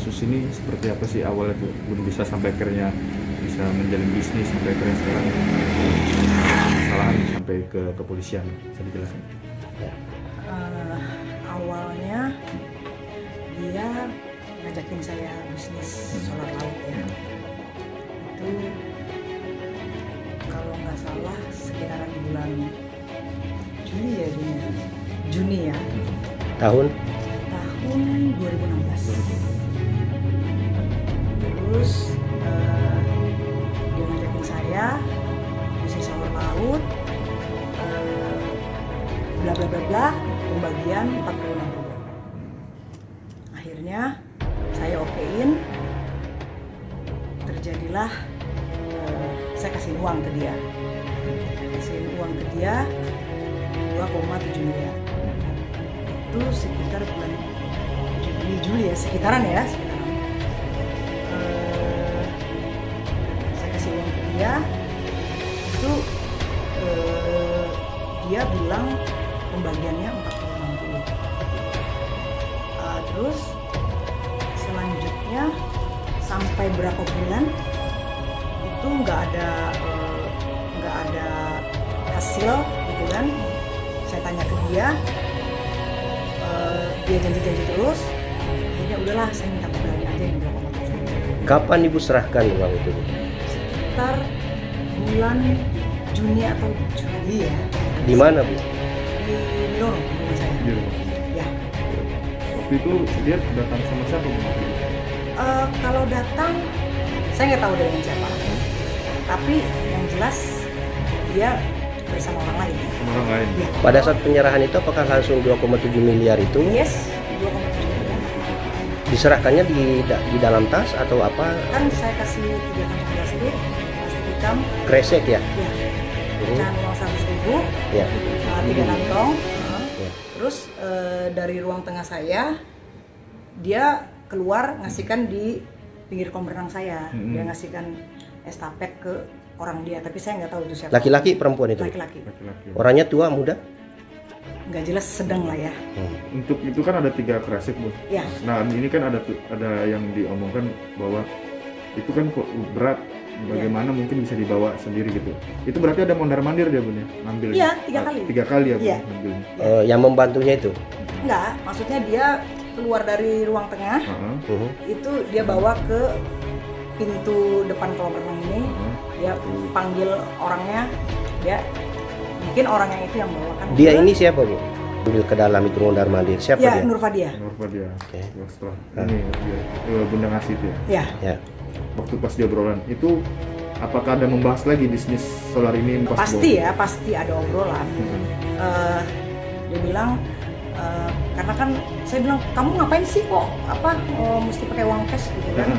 kasus ini seperti apa sih awalnya tuh belum bisa sampai akhirnya bisa menjalin bisnis sampai akhirnya sekarang kesalahan sampai ke kepolisian, bisa dijelaskan? Awalnya dia ngajakin saya bisnis solar laut ya. Itu kalau nggak salah sekitaran bulan Juni ya, Juni ya. Tahun 2016. Terus dia ngajakin saya bisnis solar laut, bla bla bla bla, pembagian 40-60. Akhirnya saya okein, terjadilah saya kasih uang ke dia, 2,7 miliar. Itu sekitar bulan Juli ya, sekitaran. Saya kasih uang ke dia, itu dia bilang pembagiannya 40-60. Terus selanjutnya sampai berapa bulan itu nggak ada hasil gitu kan. Saya tanya ke dia, dia janji terus. Akhirnya udahlah, saya minta kembali aja yang 2,7. kapan ibu serahkan uang itu? Sekitar bulan Juni atau Juli ya. Di mana bu? Di Milono, di rumah saya. Di rumah. Ya. Waktu itu dia datang sama siapa bu? Kalau datang, saya nggak tahu dengan siapa. Tapi yang jelas dia bersama orang lain. Sama orang lain? Ya. Pada saat penyerahan itu apakah langsung 2,7 miliar itu Yes, 2,7 miliar. diserahkannya di dalam tas atau apa? Kan saya kasih 3 kantong plastik hitam. Kresek ya? Ya. Dan uang 100.000. Ya. 3 kantong. Ya. Terus dari ruang tengah saya, dia keluar ngasihkan di pinggir kolam renang saya. Dia ngasihkan estafet ke orang dia, tapi saya nggak tahu itu siapa. Laki-laki perempuan itu? Laki-laki. Orangnya tua muda? Nggak jelas, sedang lah ya. Untuk itu kan ada 3 kresek bu. Ya. Nah ini kan ada yang diomongkan bahwa itu kan kok berat, bagaimana mungkin bisa dibawa sendiri gitu. Itu berarti ada mondar-mandir dia bu ya, ngambil? Iya, 3 kali. 3 kali ya bu Iya. ngambilnya? Yang membantunya itu? Enggak, maksudnya dia keluar dari ruang tengah, itu dia bawa ke pintu depan kolam renang ini. Dia panggil orangnya, dia mungkin orang yang itu yang bawakan. Dia ini siapa bu? Ambil ke dalam itu mondar mandir, siapa ya, dia? Nurfadia. Nurfadia. Oke. Setelah ini dia bunda ngasih itu ya. Ya. Waktu pas dia obrolan itu, apakah ada membahas lagi bisnis solar ini? Pas pasti ya, pasti ada obrolan. Dia bilang, karena kan saya bilang, kamu ngapain sih kok mesti pakai uang cash gitu kan?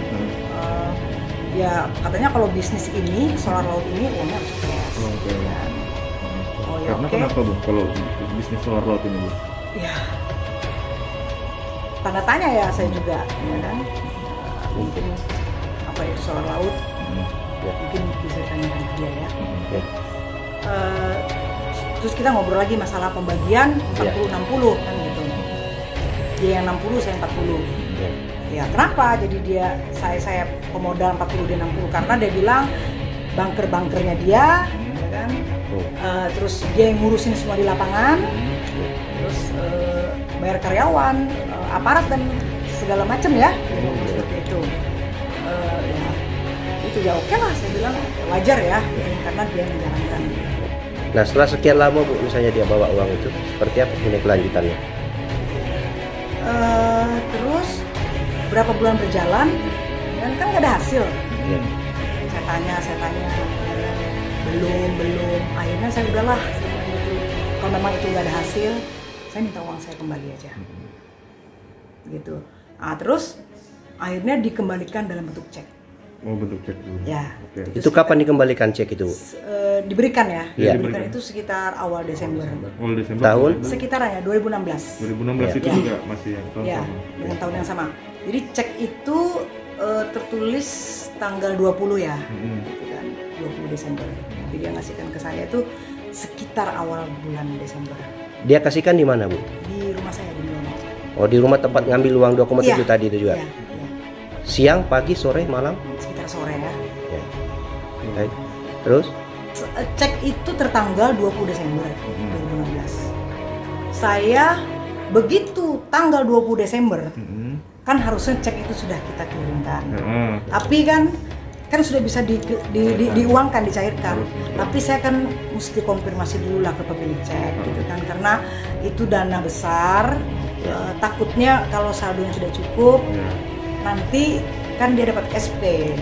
Ya katanya kalau bisnis ini, solar laut ini uangnya harus cash. Oh ya, karena kenapa bu? Kalau bisnis solar laut ini bu? Ya, tanda tanya ya saya juga, ya kan? Mungkin apa itu solar laut? Mungkin bisa ditanyakan ke dia ya. Terus kita ngobrol lagi masalah pembagian 40-60 kan gitu. Dia yang 60, saya 40. Ya kenapa? Jadi saya pemodal 40, dia 60, karena dia bilang banker-bankernya dia, ya kan? Terus dia yang ngurusin semua di lapangan, terus bayar karyawan, aparat dan segala macam ya, seperti itu. Ya itu ya oke lah, saya bilang wajar ya, karena dia menjalankan. Nah setelah sekian lama bu, misalnya dia bawa uang itu, seperti apa ini kelanjutannya? Terus berapa bulan berjalan, kan nggak ada hasil. Saya tanya, belum. Akhirnya saya udahlah, kalau memang itu nggak ada hasil, saya minta uang saya kembali aja. Gitu. Terus akhirnya dikembalikan dalam bentuk cek. Oh, bentuk cek dulu. Ya. Okay. Itu kapan dikembalikan cek itu? Diberikan ya. Iya. Diberikan itu sekitar awal Desember. Awal Desember. Tahun? Sekitaran ya 2016. 2016 itu juga masih yang tahun ya, sama. dengan tahun yang sama. Jadi cek itu tertulis tanggal 20 ya. Gitu kan, 20 Desember. Jadi dia ngasihkan ke saya itu sekitar awal bulan Desember. Dia kasihkan di mana bu? Di rumah saya di Milono. Oh di rumah tempat ngambil uang 2,7 tadi itu juga? Iya. Siang, pagi, sore, malam? sekitar sore ya. Ya. Baik. Terus? Cek itu tertanggal 20 Desember 2016. Saya begitu tanggal 20 Desember kan harusnya cek itu sudah kita kirimkan. Tapi kan sudah bisa diuangkan, dicairkan. Tapi saya kan mesti konfirmasi dulu lah ke pemilik cek gitu kan, karena itu dana besar. Takutnya kalau saldonya tidak cukup, nanti kan dia dapat SP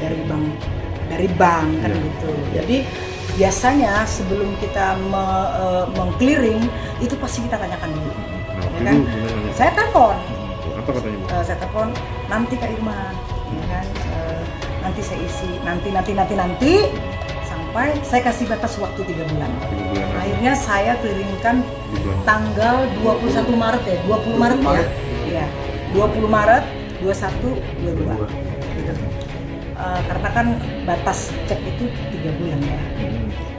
dari bank kan gitu. Jadi biasanya sebelum kita meng-clearing itu pasti kita tanyakan dulu. Ya kan? Saya telepon. Apa katanya, Bu? Saya telepon nanti Kak Irma, ya kan? Nanti saya isi nanti sampai saya kasih batas waktu 3 bulan. Akhirnya saya clearingkan tanggal 21 Maret ya, 20 Maret ya. Iya. 20 Maret 21 22. Gitu. Karena kan batas cek itu 3 bulan ya.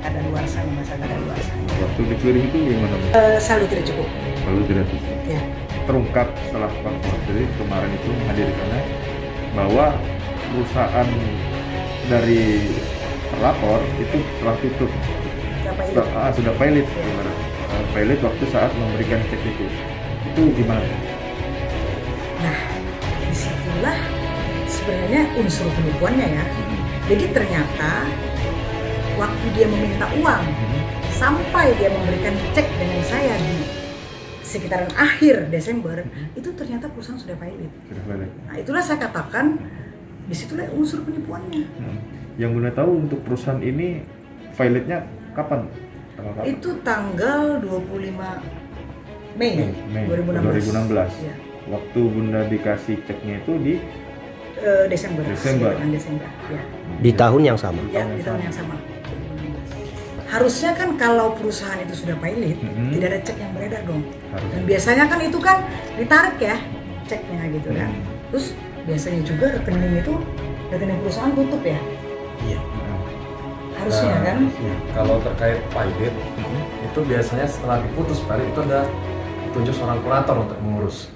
Ada luarsa, masa ada luarsa. Waktu di clearing itu gimana, Bu? Saldo tidak cukup. Lalu tidak cukup. Ya. Terungkap setelah Pak Menteri kemarin itu menghadirkannya bahwa perusahaan dari terlapor itu telah tutup. Sudah pilot, gimana? Pilot waktu saat memberikan cek itu gimana? Nah, disitulah sebenarnya unsur penipuannya ya. Jadi ternyata waktu dia meminta uang sampai dia memberikan cek dengan saya di sekitaran akhir Desember, itu ternyata perusahaan sudah pilot. Nah, itulah saya katakan disitulah unsur penipuannya. Yang Bunda tahu untuk perusahaan ini pilotnya kapan? Itu tanggal 25 Mei 2016. Ya. Waktu Bunda dikasih ceknya itu di Desember. Ya. Di tahun yang sama? Ya, di tahun yang sama. Harusnya kan kalau perusahaan itu sudah pilot, tidak ada cek yang beredar dong. Dan biasanya kan itu kan ditarik ya ceknya gitu kan. Terus biasanya juga rekening perusahaan tutup ya. Iya. Harusnya kan. Kalau terkait pilot itu biasanya setelah diputus pilot itu ada ditunjuk seorang kurator untuk mengurus.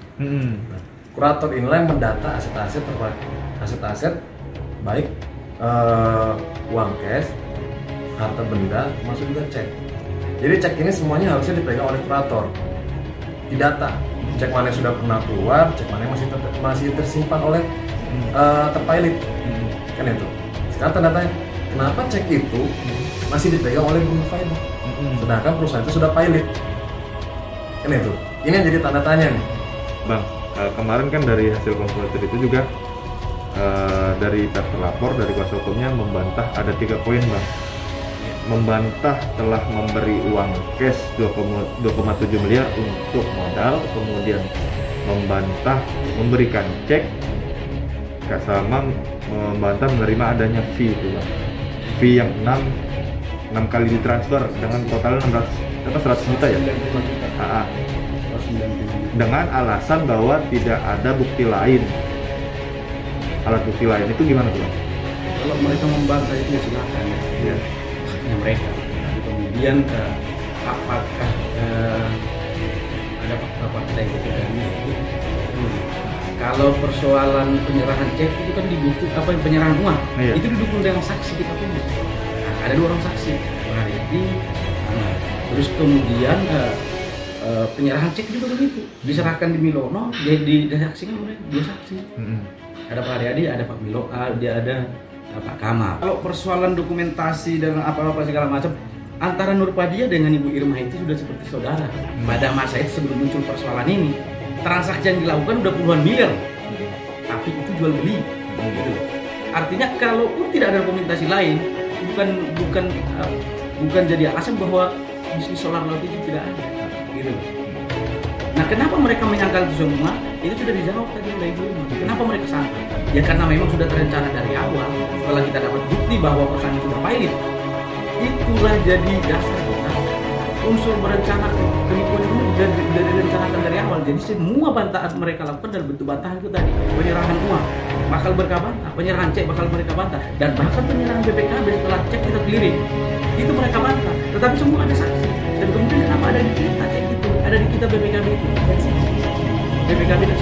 Kurator inilah yang mendata aset-aset baik uang cash, harta benda, termasuk juga cek. Jadi cek ini semuanya harusnya dipegang oleh kurator, didata. Cek mana yang sudah pernah keluar, cek mana yang masih tersimpan oleh terpilot, kan itu. Sekarang tanda-tanya, kenapa cek itu masih dipegang oleh guru pilot, sedangkan perusahaan itu sudah pilot, kan itu. Ini yang jadi tanda tanya nih, Bang. Kemarin kan dari hasil konsultasi itu juga dari terlapor, dari kuasa hukumnya membantah ada 3 poin, Bang. Membantah telah memberi uang cash 2,7 miliar untuk modal, kemudian membantah memberikan cek, sama membantah menerima adanya fee itu, Bang. Fee yang 6 kali ditransfer dengan total 100 juta ya. Dengan alasan bahwa tidak ada bukti lain. Alat bukti lain itu gimana tuh? Kalau mereka membantah itu ya silakan ya. Haknya mereka. Tapi kemudian apakah ada fakta-fakta yang ditemukan itu? Kalau persoalan penyerahan cek itu kan didukung penyerahan uang, itu didukung dengan saksi kita punya. Nah, ada 2 orang saksi, hari ini. Terus kemudian penyerahan cek juga begitu, diserahkan di Milono, jadi disaksikan oleh 2 saksi. Ada Pak Haryadi, ada Pak Milo, dia ada Pak Kamal. Kalau persoalan dokumentasi dan apa-apa segala macam antara Nurpadia dengan Ibu Irma itu sudah seperti saudara. Pada masa itu sebelum muncul persoalan ini, transaksi yang dilakukan udah puluhan miliar, tapi itu jual beli. Gitu. Artinya kalaupun tidak ada dokumentasi lain, bukan jadi alasan bahwa bisnis solar laut itu tidak ada. Gitu. Nah, kenapa mereka menyangkal itu semua? Itu sudah dijawab tadi oleh Ibu. Kenapa mereka sangka? Ya karena memang sudah terencana dari awal. Setelah kita dapat bukti bahwa perusahaan itu sudah pilot, itulah jadi dasar kita unsur berencana penipuan ini sudah direncanakan dari awal. Jadi semua bantahan mereka lakukan dalam bentuk bantahan itu tadi, penyerahan uang bakal mereka bantah, penyerahan cek bakal mereka bantah, dan bahkan penyerahan BPKB setelah cek kita clearing itu mereka bantah. Tetapi semua ada saksi. Dan kemudian kenapa ada di kita cek itu, ada di kita BPKB itu, BPKB dan